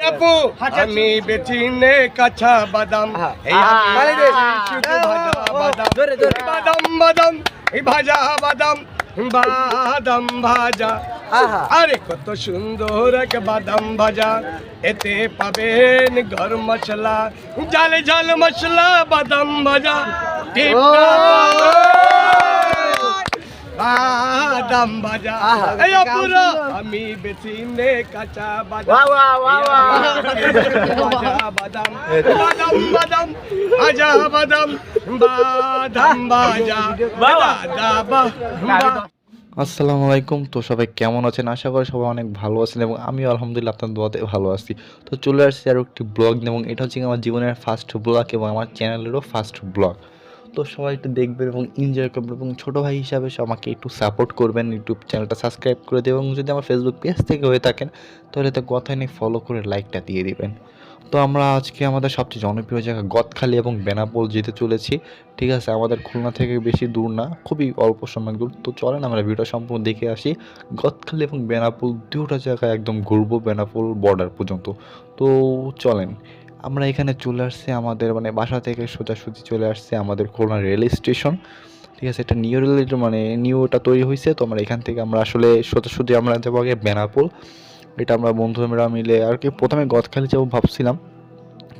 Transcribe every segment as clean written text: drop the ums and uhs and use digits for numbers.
আপু আমি বেচিনে কাঁচা বাদাম শুধু ভাজা বাদাম বাদাম বাদাম এই ভাজা বাদাম বাদাম ভাজা আরে কত সুন্দর এক বাদাম ভাজা এতে পাবেন গরম মশলা ঝাল ঝাল মশলা বাদাম ভাজা বাদাম ভাজা এই পুরো আমি বেচিনে কাঁচা বাদাম বাদাম বাদাম বাদাম ভাজা বাদাম বাদাম ভাজা আসসালামু আলাইকুম। তো সবাই কেমন আছেন? আশা করি সবাই অনেক ভালো আছেন এবং আমি আলহামদুলিল্লাহ আপনার দোয়াতে ভালো আছি। তো চলে আসছি আরও একটি ব্লগ এবং এটা হচ্ছে আমার জীবনের ফার্স্ট ব্লগ এবং আমার চ্যানেলেরও ফার্স্ট ব্লগ। তো সবাই একটু দেখবেন এবং এনজয় করবেন এবং ছোটো ভাই হিসাবে আমাকে একটু সাপোর্ট করবেন, ইউটিউব চ্যানেলটা সাবস্ক্রাইব করে দেবেন এবং যদি আমার ফেসবুক পেজ থেকে হয়ে থাকেন তাহলে তো কথাই নেই, ফলো করে লাইকটা দিয়ে দিবেন। তো আমরা আজকে আমাদের সবচেয়ে জনপ্রিয় জায়গা গদখালি এবং বেনাপোল যেতে চলেছি। ঠিক আছে, আমাদের খুলনা থেকে বেশি দূর না, খুবই অল্প সময় দূর। তো চলেন আমরা ভিডিও সম্পূর্ণ দেখে আসি। গদখালি এবং বেনাপোল দুটো জায়গায় একদম ঘুরবো, বেনাপোল বর্ডার পর্যন্ত। তো চলেন আমরা এখানে চলে আসছি, আমাদের মানে বাসা থেকে সোজাসুজি চলে আসছে আমাদের খুলনা রেল স্টেশন। ঠিক আছে, এটা নিউ রেল মানে নিউটা তৈরি হয়েছে। তো আমরা এখান থেকে আমরা আসলে সোজাসুজি আমরা যাবো আগে বেনাপোল। এটা আমরা বন্ধুরা মিলে আর কি প্রথমে গদখালি যাবো ভাবছিলাম,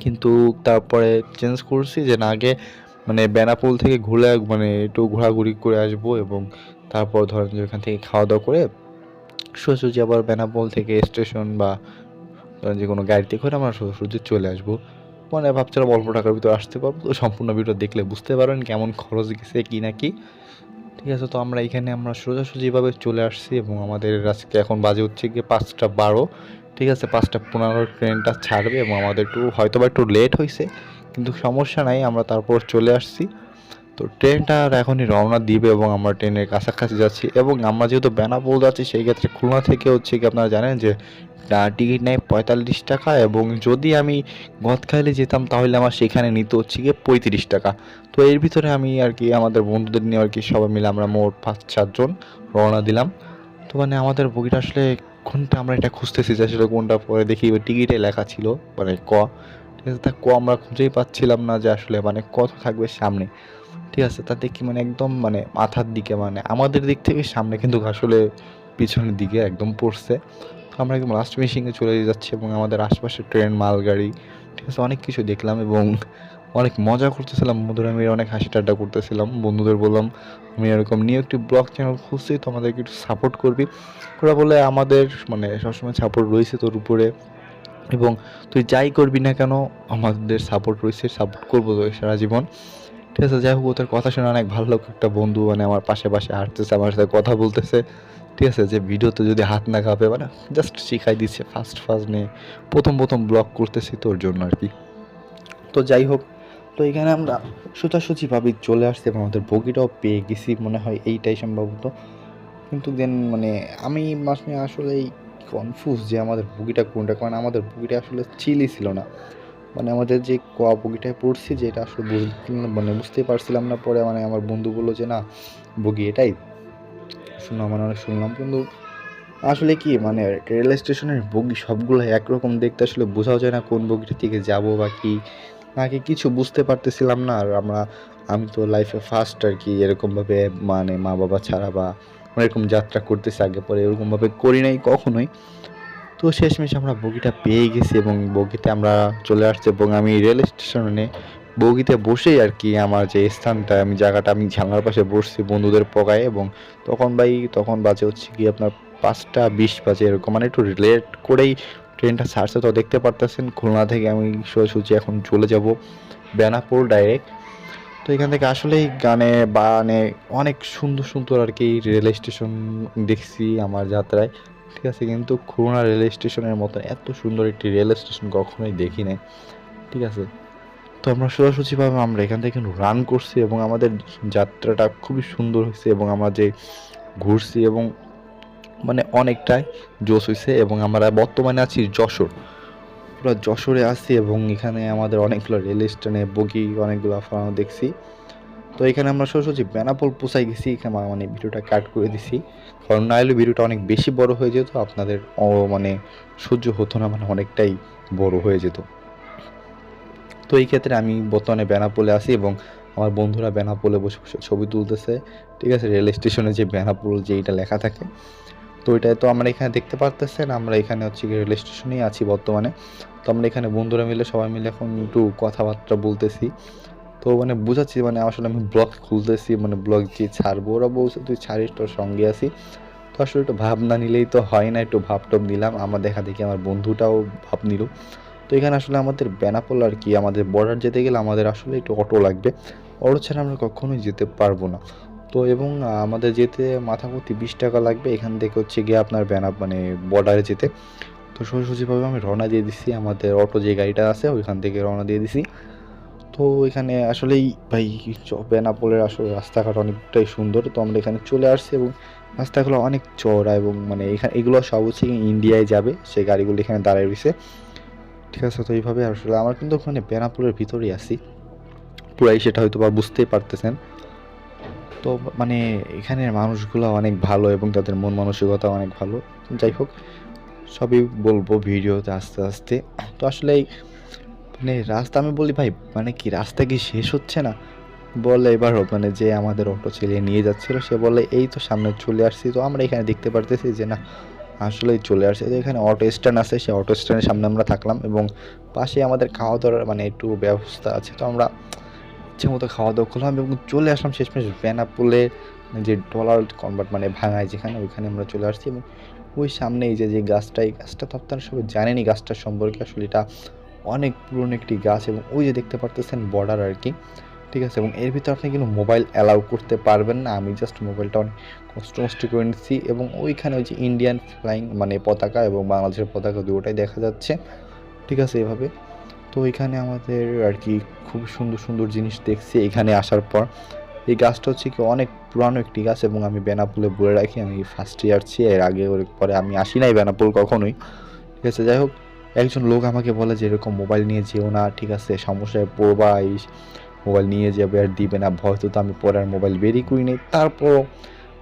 কিন্তু তারপরে চেঞ্জ করছি যে না, আগে মানে বেনাপোল থেকে ঘুরে মানে একটু ঘোরাঘুরি করে আসবো এবং তারপর ধরেন যে ওখান থেকে খাওয়া দাওয়া করে সোজাসুজি আবার বেনাপোল থেকে স্টেশন বা যে কোনো গাড়িতে করে আমরা সোজাসুজি চলে আসবো। মানে ভাবছিলাম অল্প টাকার ভিতরে আসতে পারবো। তো সম্পূর্ণ ভিডিও দেখলে বুঝতে পারবেন কেমন খরচ গেছে কি না কি। ঠিক আছে, তো আমরা এখানে আমরা সোজাসুজিভাবে চলে আসছি এবং আমাদের আজকে এখন বাজে হচ্ছে গিয়ে 5:12। ঠিক আছে, 5:15 ট্রেনটা ছাড়বে এবং আমাদের হয়তো বা একটু লেট হয়েছে, কিন্তু সমস্যা নাই, আমরা তারপর চলে আসছি। তো ট্রেনটা আর এখনই রওনা দিবে এবং আমরা ট্রেনের কাছাকাছি যাচ্ছি এবং আমরা যেহেতু বেনাপোল যাচ্ছি সেই ক্ষেত্রে খুলনা থেকে হচ্ছে কি আপনারা জানেন যে টিকিট নেয় 45 টাকা এবং যদি আমি গদখালি যেতাম তাহলে আমার সেখানে নিতে হচ্ছে গিয়ে 35 টাকা। তো এর ভিতরে আমি আর কি আমাদের বন্ধুদের নিয়ে আর কি সবাই মিলে আমরা মোট 5-4 জন রওনা দিলাম। তো মানে আমাদের বগিটা আসলে কোনটা আমরা এটা খুঁজতেছি যে আসলে কোনটা, পরে দেখি টিকিটে লেখা ছিল মানে ক। ঠিক আছে, তা ক আমরা খুঁজেই পাচ্ছিলাম না যে আসলে মানে কত থাকবে সামনে। ঠিক আছে, তা দেখি মানে একদম মানে মাথার দিকে মানে আমাদের দিক থেকে সামনে, কিন্তু আসলে পিছনের দিকে একদম পড়ছে। তো আমরা একদম লাস্ট মিশিংয়ে চলে যাচ্ছি এবং আমাদের আশপাশে ট্রেন, মালগাড়ি, ঠিক আছে, অনেক কিছু দেখলাম এবং অনেক মজা করতেছিলাম। বন্ধুরা আমি অনেক হাসি ঠাট্টা করতেছিলাম। বন্ধুদের বললাম আমি এরকম নিয়ে একটি ব্লগ চ্যানেল খুঁজছি, তো আমাদেরকে একটু সাপোর্ট করবি। ওরা বলে আমাদের মানে সবসময় সাপোর্ট রয়েছে তোর উপরে এবং তুই যাই করবি না কেন আমাদের সাপোর্ট রয়েছে, সাপোর্ট করবো তো সারা জীবন। ঠিক আছে, যাই হোক ওদের কথা শুনে অনেক ভালো লাগলো। একটা বন্ধু মানে আমার পাশে পাশে হাঁটতেছে, আমার সাথে কথা বলতেছে। ঠিক আছে, যে ভিডিওতে যদি হাত না কাঁপে, মানে জাস্ট শিখাই দিচ্ছে ফার্স্ট নিয়ে প্রথম ব্লগ করতেছি তোর জন্য আর কি। তো যাই হোক, তো এখানে আমরা সোজাসুজিভাবে চলে আসছি এবং আমাদের বগিটাও পেয়ে গেছি মনে হয় এইটাই সম্ভবত। কিন্তু দেন মানে আমি মাসে আসলেই কনফিউজ যে আমাদের বগিটা কোনটা, কারণ আমাদের বগিটা আসলে চিলই ছিল না। মানে আমাদের যে বগিটায় পড়ছি যে এটা আসলে মানে বুঝতেই পারছিলাম না। পরে মানে আমার বন্ধু বললো যে না বগি এটাই, শুনলাম মানে অনেক শুনলাম, কিন্তু আসলে কি মানে রেল স্টেশনের বগি সবগুলো একরকম দেখতে, আসলে বোঝাও যায় না কোন বগিটা থেকে যাবো বা কি নাকি কিছু বুঝতে পারতেছিলাম না। আর আমি তো লাইফে ফার্স্ট আর কি এরকমভাবে মানে মা বাবা ছাড়া বা এরকম যাত্রা করতেছি, আগে পরে এরকমভাবে করি নাই কখনোই। তো শেষমেশ আমরা বগিটা পেয়ে গেছি এবং বগিতে আমরা চলে আসছি এবং আমি রেল স্টেশনে বগিতে বসেই আর কি আমার যে স্থানটা, আমি জায়গাটা আমি জানলার পাশে বসছি বন্ধুদের পগায় এবং তখন বাজে হচ্ছে কি আপনার 5:20 বাজে এরকম, মানে একটু লেট করেই ট্রেনটা ছাড়ছে। তো দেখতে পারতেছেন খুলনা থেকে আমি সোজাসুজি এখন চলে যাব বেনাপোল ডাইরেক্ট। তো এখান থেকে আসলেই গানে বানে অনেক সুন্দর আর কি রেল স্টেশন দেখছি আমার যাত্রায়। ঠিক আছে, কিন্তু খুলনা রেল স্টেশনের মতো এত সুন্দর একটি রেল স্টেশন কখনোই দেখি নাই। ঠিক আছে, তো আমরা সোজাসুজিভাবে আমরা এখান থেকে রান করছি এবং আমাদের যাত্রাটা খুবই সুন্দর হয়েছে এবং আমরা যে ঘুরছি এবং মানে অনেকটাই জোশ হয়েছে এবং আমরা বর্তমানে আছি যশোর। পুরো যশোরে আছি এবং এখানে আমাদের অনেকগুলো রেল স্টেশনে বগি অনেকগুলো ফালানো দেখছি। তো এখানে আমরা সোজাসুজি বেনাপোল পৌঁছাই গেছি। এখানে মানে ভিডিওটা কাট করে দিছি, কারণ না হলে ভিডিওটা অনেক বেশি বড় হয়ে যেত, আপনাদের মানে সহ্য হতো না, মানে অনেকটাই বড় হয়ে যেত। তো এই ক্ষেত্রে আমি বর্তমানে বেনাপোলে আছি এবং আমার বন্ধুরা বেনাপোলে বসে বসে ছবি তুলতেছে। ঠিক আছে, রেল স্টেশনে যে বেনাপোল যেইটা লেখা থাকে, তো ওইটাই তো আমরা এখানে দেখতে পারতেছেন। আমরা এখানে হচ্ছে গিয়ে রেল স্টেশনেই আছি বর্তমানে। তো আমরা এখানে বন্ধুরা মিলে সবাই মিলে এখন একটু কথাবার্তা বলতেছি। তো মানে বোঝাচ্ছি, মানে আসলে আমি ব্লগ খুলতেছি, মানে ব্লগ যে ছাড়বো, ওরা বলছে তুই ছাড়িস, তোর সঙ্গে আছি। তো আসলে একটু ভাব না নিলেই তো হয় না, একটু ভাব টপ নিলাম। আমার দেখা দেখি আমার বন্ধুটাও ভাব নিল। তো এখানে আসলে আমাদের বেনাপোল আর কি, আমাদের বর্ডার যেতে গেলে আমাদের আসলে একটু অটো লাগবে। অটো ছাড়া আমরা কখনোই যেতে পারবো না। তো এবং আমাদের যেতে মাথাপ্রতি 20 টাকা লাগবে এখান থেকে হচ্ছে গিয়ে আপনার মানে বর্ডারে যেতে। তো সোজাসুজিভাবে আমি রওনা দিয়ে দিছি, আমাদের অটো যে গাড়িটা আছে ওইখান থেকে রওনা দিয়ে দিছি। তো এখানে আসলেই ভাই বেনাপোলের আসলে রাস্তাঘাট অনেকটাই সুন্দর। তো আমরা এখানে চলে আসছি এবং রাস্তাগুলো অনেক চওড়া এবং মানে এখানে এগুলো সব হচ্ছে ইন্ডিয়ায় যাবে, সেই গাড়িগুলো এখানে দাঁড়ায় রয়েছে। ঠিক আছে, তো এইভাবে আসলে আমার কিন্তু ওখানে বেনাপোলের ভিতরেই আছি পুরাই, সেটা হয়তো বা বুঝতেই পারতেছেন। তো মানে এখানের মানুষগুলো অনেক ভালো এবং তাদের মন মানসিকতা অনেক ভালো। যাই হোক, সবই বলবো ভিডিওতে আস্তে আস্তে। তো আসলে মানে রাস্তা আমি বলি ভাই, মানে কি রাস্তা কি শেষ হচ্ছে না? বলে এবার মানে যে আমাদের অটো চালিয়ে নিয়ে যাচ্ছিল সে বলে এই তো সামনে চলে আসছি। তো আমরা এখানে দেখতে পারতেছি যে না, আসলেই চলে আসছে। তো এখানে অটো স্ট্যান্ড আছে, সেই অটো স্ট্যান্ডের সামনে আমরা থাকলাম এবং পাশে আমাদের খাওয়া দাওয়ার মানে একটু ব্যবস্থা আছে। তো আমরা ইচ্ছে মতো খাওয়া দাওয়া করলাম এবং চলে আসলাম শেষমেশ বেনাপোলে, যে ডলার কনভার্ট মানে ভাঙায় যেখানে, ওইখানে আমরা চলে আসছি। এবং ওই সামনে এই যে গাছটা, এই গাছটা তো আপনারা সবাই জানেনই গাছটার সম্পর্কে। আসলে এটা অনেক পুরনো একটি গাছ এবং ওই যে দেখতে পারতেছেন বর্ডার আর কি। ঠিক আছে, এবং এর ভিতরে আপনি কিন্তু মোবাইল অ্যালাউ করতে পারবেন না। আমি জাস্ট মোবাইলটা অনেক কষ্ট করে নিচ্ছি এবং ওইখানে ওই যে ইন্ডিয়ান ফ্লাইং মানে পতাকা এবং বাংলাদেশের পতাকা দুটোটাই দেখা যাচ্ছে। ঠিক আছে, এভাবে। তো এখানে আমাদের আর কি খুব সুন্দর সুন্দর জিনিস দেখছি এখানে আসার পর। এই গাছটা হচ্ছে কি অনেক পুরানো একটি গাছ এবং আমি বেনাপোলে বলে রাখি আমি ফার্স্ট ইয়ারছি, এর আগে ওর পরে আমি আসি নাই বেনাপোল কখনোই। ঠিক আছে, যাই হোক, একজন লোক আমাকে বলে যে এরকম মোবাইল নিয়ে যেও না, ঠিক আছে সমস্যায় পড়বা, এই মোবাইল নিয়ে যাবে আর দিবে না। ভয়তো তো আমি পরে আর মোবাইল বেরই করি নি। তারপর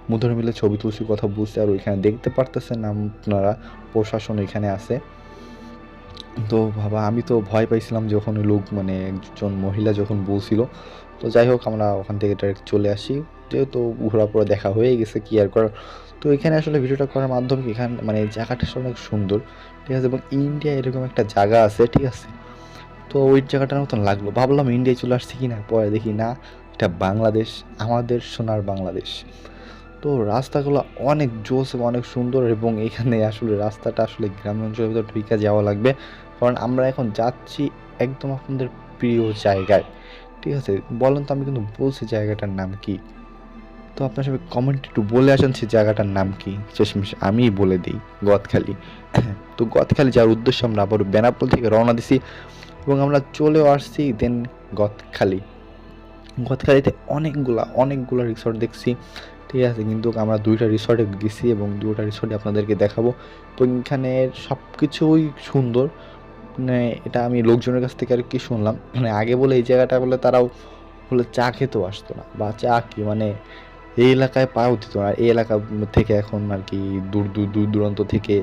বন্ধুরা মিলে ছবি তুলছি, কথা বলছি। আর ওইখানে দেখতে পারতেছেন আপনারা প্রশাসন এখানে আছে। তো বাবা আমি তো ভয় পাইছিলাম যখন ওই লোক মানে একজন মহিলা যখন বলছিল। তো যাই হোক, আমরা ওখান থেকে ডাইরেক্ট চলে আসি, যেহেতু ঘোরাফোরা দেখা হয়ে গেছে কি আর করার। তো এখানে আসলে ভিডিওটা করার মাধ্যমে কি এখানে মানে জায়গাটা আসলে অনেক সুন্দর। ঠিক আছে, এবং ইন্ডিয়া এরকম একটা জায়গা আছে। ঠিক আছে, তো ওই জায়গাটার মতন লাগলো, ভাবলাম ইন্ডিয়ায় চলে আসছি কি না, পরে দেখি না, এটা বাংলাদেশ, আমাদের সোনার বাংলাদেশ। তো রাস্তাগুলো অনেক জোস এবং অনেক সুন্দর এবং এখানে আসলে রাস্তাটা আসলে গ্রামের অঞ্চলের ভিতরে ঢুকে যাওয়া লাগবে, কারণ আমরা এখন যাচ্ছি একদম আপনাদের প্রিয় জায়গায়। ঠিক আছে, বলেন তো, আমি কিন্তু বলছি জায়গাটার নাম কি। তো আপনার সবাই কমেন্ট একটু বলে আসেন সে জায়গাটার নাম কি, শেষমেশ আমিই বলে দিই, গদখালি। তো গদখালি যাওয়ার উদ্দেশ্যে আমরা আবার বেনাপোল থেকে রওনা দিছি এবং আমরা চলেও আসছি দেন গদখালি। গদখালিতে অনেকগুলা রিসর্ট দেখছি। ঠিক আছে, কিন্তু আমরা 2টা রিসর্টে গেছি এবং 2টা রিসর্টে আপনাদেরকে দেখাবো। তো এখানের সব কিছুই সুন্দর। মানে এটা আমি লোকজনের কাছ থেকে আর কি শুনলাম, মানে আগে বলে এই জায়গাটা বলে তারাও বলে চা খেতেও আসতো না, বা চা কি মানে এই এলাকায় পাওয়া দিত না। এই এলাকা থেকে এখন আর কি দূর দূরান্ত থেকে,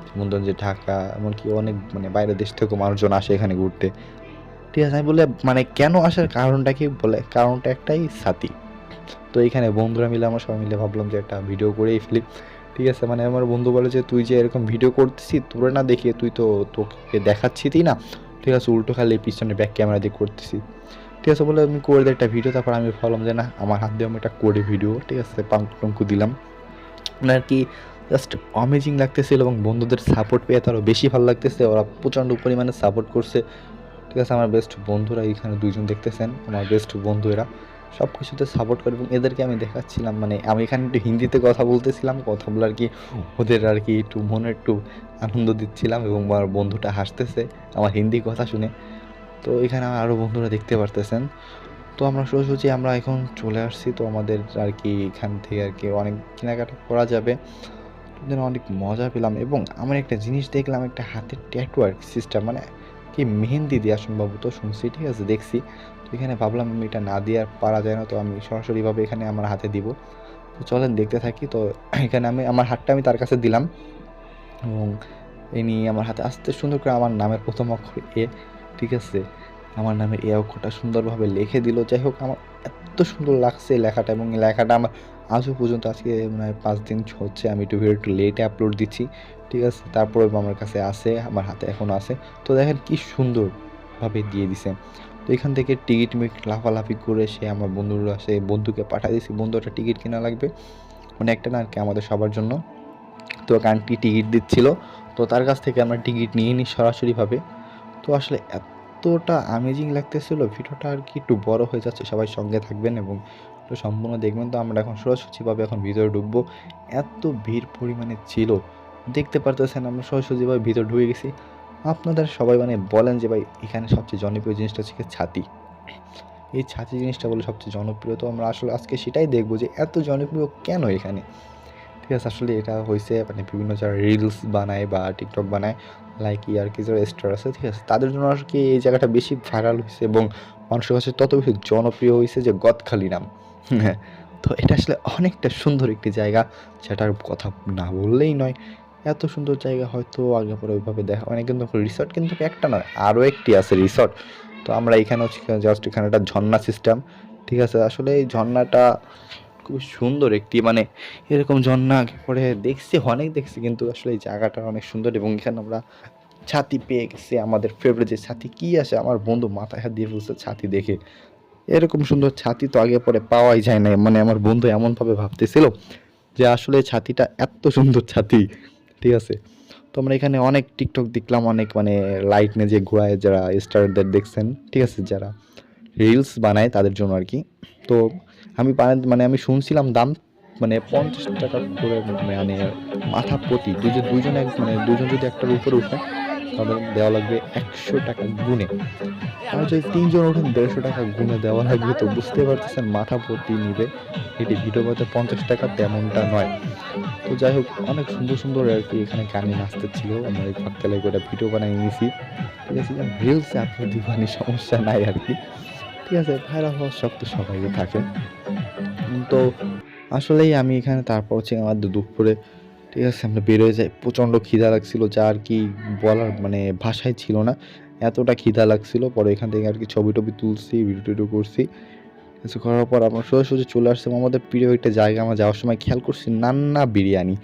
যেমন ধরেন যে ঢাকা, এমনকি অনেক মানে বাইরের দেশ থেকেও মানুষজন আসে এখানে ঘুরতে। ঠিক আছে, আমি বলে মানে কেন আসার কারণটা কি, বলে কারণটা একটাই, সাথী। তো এইখানে বন্ধুরা মিলে আমরা সবাই মিলে ভাবলাম যে একটা ভিডিও করেই ফেলি। ঠিক আছে, মানে আমার বন্ধু বলে যে তুই যে এরকম ভিডিও করতেছি তোরে না দেখিয়ে, তুই তো তোকে দেখাচ্ছিই না। ঠিক আছে, উল্টো খালি পিছনে ব্যাক ক্যামেরা দিয়ে করতেছি। ঠিক আছে, বলে আমি করে দিই একটা ভিডিও। তারপর আমি ভাবলাম যে না, আমার হাত দিয়ে আমি একটা করে ভিডিও। ঠিক আছে, পাঙ্কু দিলাম, মানে আর কি জাস্ট অ্যামেজিং লাগতেছিল এবং বন্ধুদের সাপোর্ট পেয়ে তারও বেশি ভালো লাগতেছে, ওরা প্রচণ্ড পরিমাণে সাপোর্ট করছে। ঠিক আছে, আমার বেস্ট বন্ধুরা এখানে 2জন দেখতেছেন, আমার বেস্ট বন্ধু এরা সব কিছুতে সাপোর্ট করে এবং এদেরকে আমি দেখাচ্ছিলাম, মানে আমি এখানে একটু হিন্দিতে কথা বলতেছিলাম, কথা বলে আর কি ওদের আর কি একটু মনে একটু আনন্দ দিচ্ছিলাম এবং আমার বন্ধুটা হাসতেছে আমার হিন্দি কথা শুনে। তো এখানে আমার আরও বন্ধুরা দেখতে পারতেছেন। তো আমরা সোজাসুজি আমরা এখন চলে আসছি। তো আমাদের আর কি এখান থেকে আর কি অনেক কেনাকাটা করা যাবে, অনেক মজা পেলাম এবং আমার একটা জিনিস দেখলাম, একটা হাতের ট্যাটু আর সিস্টেম, মানে কি মেহেন্দি দেওয়া সম্ভবত শুনছি। ঠিক আছে, দেখছি। তো এখানে ভাবলাম আমি এটা না দিয়ে আর পারা যায় না, তো আমি সরাসরিভাবে এখানে আমার হাতে দিব। তো চলেন দেখতে থাকি। তো এখানে আমি আমার হাতটা আমি তার কাছে দিলাম এবং ইনি আমার হাতে আস্তে সুন্দর করে আমার নামের প্রথম অক্ষর এ, ঠিক আছে, আমার নামের এ অক্ষরটা সুন্দরভাবে লিখে দিল। যাই হোক, আমার এত সুন্দর লাগছে লেখাটা, এবং এই লেখাটা আমার আজও পর্যন্ত, আজকে মানে 5 দিন হচ্ছে আমি ভিডিও একটু লেটে আপলোড দিচ্ছি, ঠিক আছে, তারপরে আমার কাছে আছে, আমার হাতে এখনও আছে। তো দেখেন কি সুন্দরভাবে দিয়ে দিছে। তো এখান থেকে টিকিট মিট লাফালাফি করে সে আমার বন্ধুরা, সে বন্ধুকে পাঠিয়ে দিয়েছি, বন্ধু একটা টিকিট কেনা লাগবে, মানে একটা না আর কি, আমাদের সবার জন্য। তো আন্টি টিকিট দিচ্ছিল, তো তার কাছ থেকে আমরা টিকিট নিয়ে নিই সরাসরিভাবে। তো আসলে এতটা আমেজিং লাগতেছিল, ভিডিওটা আর কি একটু বড় হয়ে যাচ্ছে, সবাই সঙ্গে থাকবেন এবং একটু সম্পূর্ণ দেখবেন। তো আমরা এখন সরাসরিভাবে এখন ভিতরে ঢুকবো। এত ভিড় পরিমাণে ছিল, দেখতে পারতেছেন, আমরা সরাসরিভাবে ভিতরে ঢুকে গেছি। আপনাদের সবাই মানে বলেন যে ভাই এখানে সবচেয়ে জনপ্রিয় জিনিসটা হচ্ছে ছাতি, এই ছাতি জিনিসটা বলে সবচেয়ে জনপ্রিয়। তো আমরা আসলে আজকে সেটাই দেখবো যে এত জনপ্রিয় কেন এখানে, ঠিক আছে। আসলে এটা হয়েছে মানে বিভিন্ন যারা রিলস বানায় বা টিকটক বানায়, লাইক আর কি যারা স্টার আছে, ঠিক আছে, তাদের জন্য আর কি এই জায়গাটা বেশি ভাইরাল হয়েছে এবং মানুষের কাছে তত বেশি জনপ্রিয় হয়েছে যে গদখালি নাম। হ্যাঁ, তো এটা আসলে অনেকটা সুন্দর একটি জায়গা, যেটার কথা না বললেই নয়। এত সুন্দর জায়গা হয়তো আগে পরে ওইভাবে দেখা হয় না, কিন্তু রিসর্ট কিন্তু একটা নয়, আরও একটি আছে রিসর্ট। তো আমরা এখানে হচ্ছে জাস্ট এখানে একটা ঝর্ণা সিস্টেম, ঠিক আছে। আসলে এই ঝর্ণাটা খুব সুন্দর একটি, মানে এরকম ঝর্ণা আগে পরে দেখছি, অনেক দেখছি, কিন্তু আসলে এই জায়গাটা অনেক সুন্দর। এবং এখানে আমরা ছাতি পেয়ে গেছি, আমাদের ফেভারিট যে ছাতি, কি আসে আমার বন্ধু মাথায় হাত দিয়ে ফেলছে ছাতি দেখে। এরকম সুন্দর ছাতি তো আগে পরে পাওয়াই যায় না, মানে আমার বন্ধু এমনভাবে ভাবতেছিল যে আসলে ছাতিটা এত সুন্দর ছাতি, ঠিক আছে। তো আমরা এখানে অনেক টিকটক দেখলাম, অনেক মানে লাইট নিয়ে যে ঘোরায় যারা স্টারদের দেখছেন, ঠিক আছে, যারা রিলস বানায় তাদের জন্য আর কি। তো আমি মানে আমি শুনছিলাম দাম মানে 50 টাকা করে, মানে মাথা প্রতি দুজন মানে দুজন যদি একটার উপরে উঠে তাদের দেওয়া লাগবে 100 টাকা গুনে, আর যদি 3 জন ওঠেন 150 টাকা গুনে দেওয়া লাগবে। তো বুঝতে পারতেছেন মাথা প্রতি নিবে, এটি ভিডিও করতে 50 টাকা তেমনটা নয়। তো যাই হোক, অনেক সুন্দর সুন্দর আর কি এখানে গানে নাচতে ছিল, আমরা এই ফাঁকতালে করে ভিডিও বানিয়ে নিয়েছি, ঠিক আছে। রিলসে আপলোড দিবানি, সমস্যা নাই আর কি, ঠিক আছে। ভাইরাল হওয়ার শখ তো সবাইকে থাকে। তো আসলেই আমি এখানে তারপর হচ্ছে আমাদের দুপুরে, ঠিক আছে, আমরা বেরোয় যাই, প্রচণ্ড খিদা লাগছিল, যা আর কি বলার মানে ভাষায় ছিল না, এতটা খিদা লাগছিল। পরে এখান থেকে আর কি ছবি টবি তুলছি, ভিডিও টিডিও করছি, কিছু করার পর আমরা সোজাসুজি চলে আসছিলাম আমাদের প্রিয় একটা জায়গা। আমরা যাওয়ার সময় খেয়াল করছি নান্না বিরিয়ানি।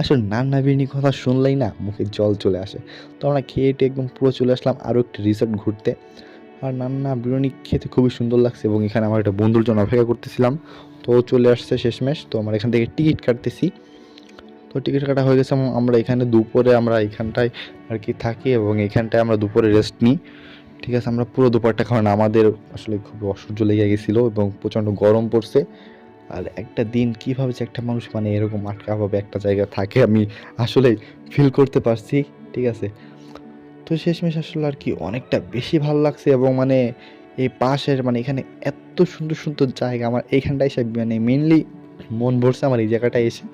আসলে নান্না বিরিয়ানির কথা শুনলেই না মুখে জল চলে আসে। তো আমরা খেয়ে টেয়ে একদম পুরো চলে আসলাম আরও একটি রিসর্ট ঘুরতে। আর নান্না বিরিয়ানি খেতে খুবই সুন্দর লাগছে, এবং এখানে আমার একটা বন্ধুর জন্য অপেক্ষা করতেছিলাম, তো ও চলে আসছে শেষমেশ। তো আমরা এখান থেকে টিকিট কাটতেছি, তো টিকিট কাটা হয়ে গেছে এবং আমরা এখানে দুপুরে আমরা এখানটায় আর কি থাকি, এবং এখানটায় আমরা দুপুরে রেস্ট নিই, ঠিক আছে। আমরা পুরো দুপুরটা, কারণ আমাদের আসলে খুব অসহ্য লেগে গেছিলো এবং প্রচণ্ড গরম পড়ছে। আর একটা দিন কীভাবে যে একটা মানুষ মানে এরকম আটকাভাবে একটা জায়গায় থাকে আমি আসলে ফিল করতে পারছি, ঠিক আছে। তো শেষমেশ আসলে আর কি অনেকটা বেশি ভালো লাগছে, এবং মানে এই পাশের মানে এখানে এত সুন্দর সুন্দর জায়গা, আমার এইখানটায় এসে মানে মেনলি মন ভরছে আমার এই জায়গাটায় এসে,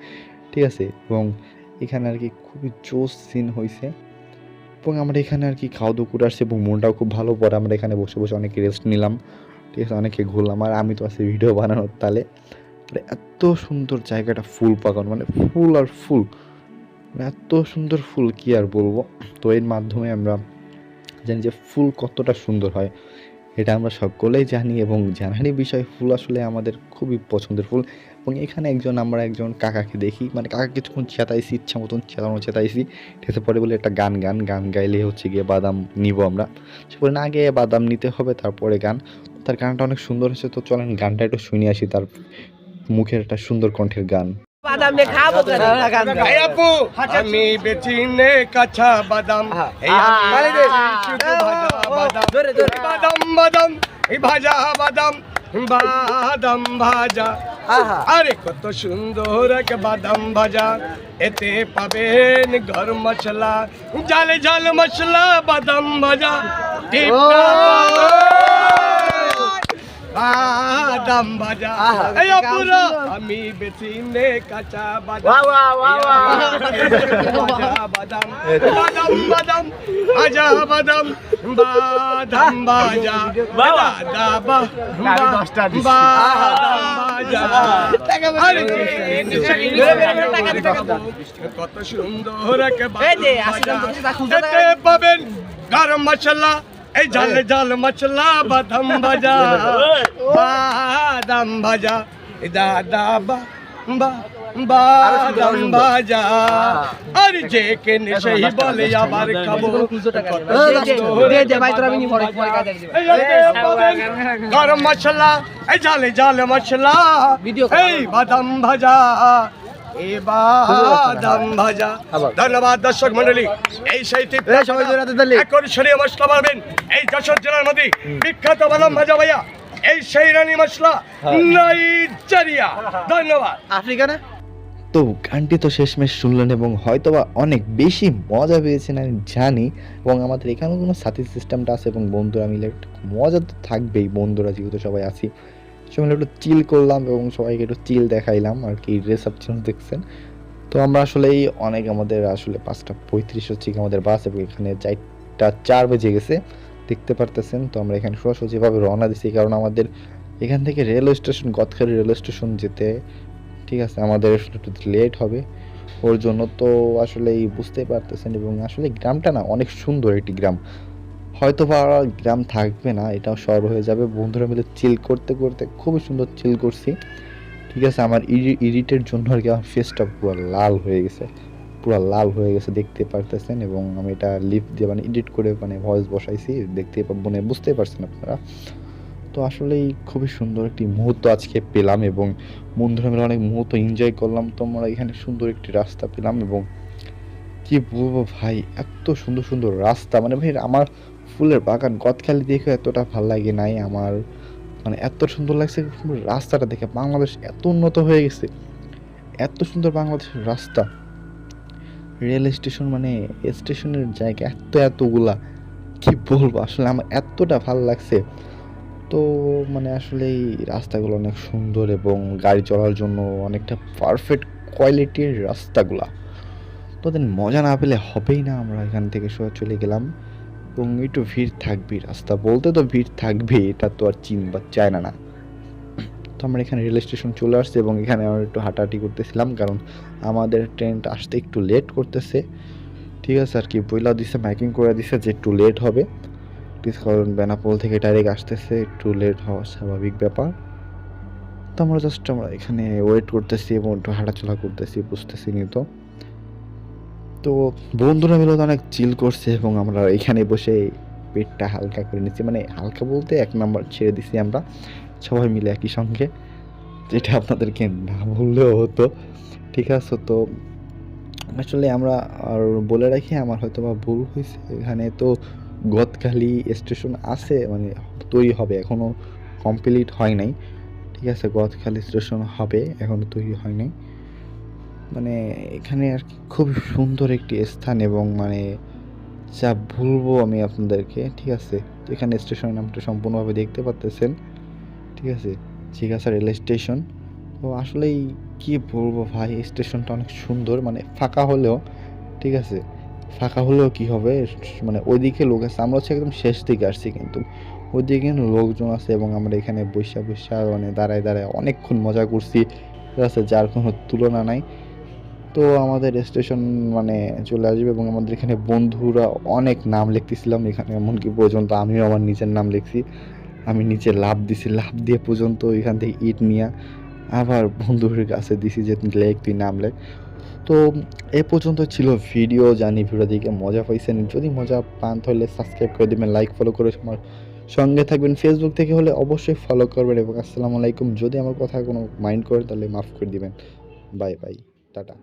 ঠিক আছে। এবং এখানে আর কি খুবই জোস সিন হয়েছে, এবং আমরা এখানে আর কি খাওয়া দাওয়া করে আসছি এবং মনটাও খুব ভালো। পরে আমরা এখানে বসে বসে অনেকে রেস্ট নিলাম, ঠিক আছে, অনেকে ঘুরলাম, আর আমি তো আছি ভিডিও বানানোর তালে। এত সুন্দর জায়গাটা, ফুল বাগান, মানে ফুল আর ফুল, এত সুন্দর ফুল কি আর বলবো। তো এর মাধ্যমে আমরা জানি যে ফুল কতটা সুন্দর হয়, এটা আমরা সকলেই জানি, এবং জানারই বিষয়। ফুল আসলে আমাদের খুবই পছন্দের ফুল। এবং এখানে আমরা একজন কাকাকে দেখি, মানে কাকা কিছুক্ষণ চেতাইছি, ইচ্ছা মতন চেতাইছি, ঠিক আছে। পরে বলে একটা গান গাইলে হচ্ছে গিয়ে বাদাম নিব আমরা, সে বলে না আগে বাদাম নিতে হবে তারপরে গান। তার গানটা অনেক সুন্দর হয়েছে, তো চলেন গানটা একটু শুনে আসি, তার মুখের একটা সুন্দর কণ্ঠের গান। আপু আমি বেচিনে কাঁচা বাদাম, শুধু বাদাম বাদাম, এই ভাজা বাদাম, বাদাম ভাজা, আরে কত সুন্দর এক বাদাম ভাজা, এতে পাবেন গরম মশলা, ঝাল ঝাল মশলা, বাদাম ভাজা বাদাম ভাজা এই আপুরা আমি বেশি নে কাঁচা বাদাম ভাজা বাদাম বাদাম বাদাম ভাজা বাদাম বাদাম ভাজা বাদাম ভাজা আরে কত সুন্দর দেখতে পাবেন গরম মশলা এই ঝাল ঝাল মশলা বাদাম ভাজা বাদাম ভাজা দাদা বাদাম ভাজা আরে যে কেনে সেই বলে আবার খাবো গরম মশলা এই ঝালে ঝাল মশলা এই বাদাম ভাজা বাদাম ভাজা ধন্যবাদ দর্শক মন্ডলী এই সেই আকর্ষণীয় মশলা পাবেন এই যশোর জেলার মধ্যে বিখ্যাত বাদাম ভাজা ভাইয়া এই সেই রানী মশলা নাইজেরিয়া ধন্যবাদ আফ্রিকা না। তো গানটি তো শেষমেশ শুনলেন এবং হয়তোবা অনেক বেশি মজা পেয়েছেন আমি জানি, এবং আমাদের এখানেও কোনো সাথী সিস্টেমটা আছে এবং বন্ধুরা মিলে একটু মজা তো থাকবেই, বন্ধুরা যেহেতু সবাই আছি সবাই একটু চিল করলাম এবং সবাইকে একটু চিল দেখাইলাম আর কি। রিসেপশন দেখছেন তো আমরা আসলেই অনেক, আমাদের আসলে 5:35 হচ্ছে আমাদের বাস এবং এখানে 4:04 বেজে গেছে দেখতে পারতেছেন। তো আমরা এখানে সোজাসুজিভাবে রওনা দিচ্ছি কারণ আমাদের এখান থেকে railway station Gadkhali railway station যেতে, ঠিক আছে, আমাদের একটু লেট হবে ওর জন্য। তো আসলেই বুঝতে পারতেছেন এবং আসলে গ্রামটা না অনেক সুন্দর একটি গ্রাম, হয়তো বা গ্রাম থাকবে না, এটাও শহর হয়ে যাবে। বন্ধুরা মিলে চিল করতে করতে খুবই সুন্দর চিল করছি, ঠিক আছে। আমার এডিটের জন্য আর কি আমার ফেসটা পুরো লাল হয়ে গেছে, পুরো লাল হয়ে গেছে দেখতে পারতেছেন, এবং আমি এটা লিপ দিয়ে মানে এডিট করে মানে ভয়েস বসাইছি, দেখতে মানে বুঝতে পারছেন আপনারা। তো আসলেই খুবই সুন্দর একটি মুহূর্ত আজকে পেলাম এবং বন্ধুরা মিলে অনেক মুহূর্ত এনজয় করলাম। তো আমরা এখানে সুন্দর একটি রাস্তা পেলাম এবং কি বলবো ভাই, এত সুন্দর সুন্দর রাস্তা, মানে ভাই আমার ফুলের বাগান গদখালি দেখে এতটা ভাল লাগে নাই আমার, মানে এত সুন্দর লাগছে রাস্তাটা দেখে। বাংলাদেশ এত উন্নত হয়ে গেছে, এত সুন্দর বাংলাদেশের রাস্তা, রেল স্টেশন মানে স্টেশনের জায়গা এতগুলা, কি বলবো আসলে আমার এতটা ভালো লাগছে। তো মানে আসলে এই রাস্তাগুলো অনেক সুন্দর এবং গাড়ি চলার জন্য অনেকটা পারফেক্ট কোয়ালিটির রাস্তাগুলা। তো দেন মজা না পেলে হবেই না, আমরা এখান থেকে সোজা চলে গেলাম এবং একটু ভিড় থাকবেই, রাস্তা বলতে তো ভিড় থাকবেই, এটা তো আর চীন বা চায়না না। তো আমরা এখানে রেল স্টেশন চলে আসছি এবং এখানে আমরা একটু হাঁটাহাঁটি করতেছিলাম কারণ আমাদের ট্রেনটা আসতে একটু লেট করতেছে, ঠিক আছে আর কি। বইলা দিছে, মাইকিং করে দিছে যে একটু লেট হবে, কারণ বেনাপোল থেকে ডাইরেক্ট আসতেছে, একটু লেট হওয়া স্বাভাবিক ব্যাপার। তো আমরা আমরা এখানে ওয়েট করতেছি এবং একটু হাঁটাচলা করতেছি, বুঝতেছি নি তো। তো বন্ধুরা মিলে তো অনেক চিল করছে এবং আমরা এখানে বসে পেটটা হালকা করে নিচ্ছি, মানে হালকা বলতে 1 নাম্বার ছেড়ে দিছি আমরা সবাই মিলে একই সঙ্গে, যেটা আপনাদেরকে না বললেও হতো, ঠিক আছে। তো আসলে আমরা আর বলে রাখি, আমার হয়তো বা ভুল হয়েছে, এখানে তো গদখালি স্টেশন আছে, মানে তৈরি হবে, এখনও কমপ্লিট হয় নাই, ঠিক আছে। গদখালি স্টেশন হবে, এখনও তৈরি হয় নাই। মানে এখানে আর কি খুব সুন্দর একটি স্থান এবং মানে যা বলবো আমি আপনাদেরকে, ঠিক আছে। তো এখানে স্টেশনের নামটা সম্পূর্ণভাবে দেখতে পাচ্তেছেন, ঠিক আছে, জিগাসা রেল স্টেশন। তো আসলেই কি বলবো ভাই, স্টেশনটা অনেক সুন্দর, মানে ফাঁকা হলেও, ঠিক আছে, ফাঁকা হলেও কি হবে, মানে ওইদিকে লোক আছে, আমরা হচ্ছে একদম শেষ দিকে আসছি কিন্তু ওইদিকে লোকজন আছে এবং আমরা এখানে বৈশা মানে দাঁড়ায় অনেকক্ষণ মজা করছি, ঠিক আছে, যার কোনো তুলনা নাই। তো আমাদের স্টেশন মানে চলে আসবে এবং আমাদের এখানে বন্ধুরা অনেক নাম লিখতেছিলাম এখানে, এমনকি পর্যন্ত আমিও আমার নিজের নাম লিখছি, আমি নিচে লাফ দিছি, লাফ দিয়ে পর্যন্ত এখান থেকে ইট নিয়ে আবার বন্ধুর কাছে দিছি যে লেখ, তুই নাম লেখ। তো এ পর্যন্ত ছিল ভিডিও, জানি ভিডিও দিকে মজা পাইছেন, যদি মজা পান তাহলে সাবস্ক্রাইব করে দেবেন, লাইক ফলো করে আমার সঙ্গে থাকবেন, ফেসবুক থেকে হলে অবশ্যই ফলো করবেন এবং আসসালামু আলাইকুম। যদি আমার কথা কোনো মাইন্ড করেন তাহলে মাফ করে দিবেন। Bye bye, tata.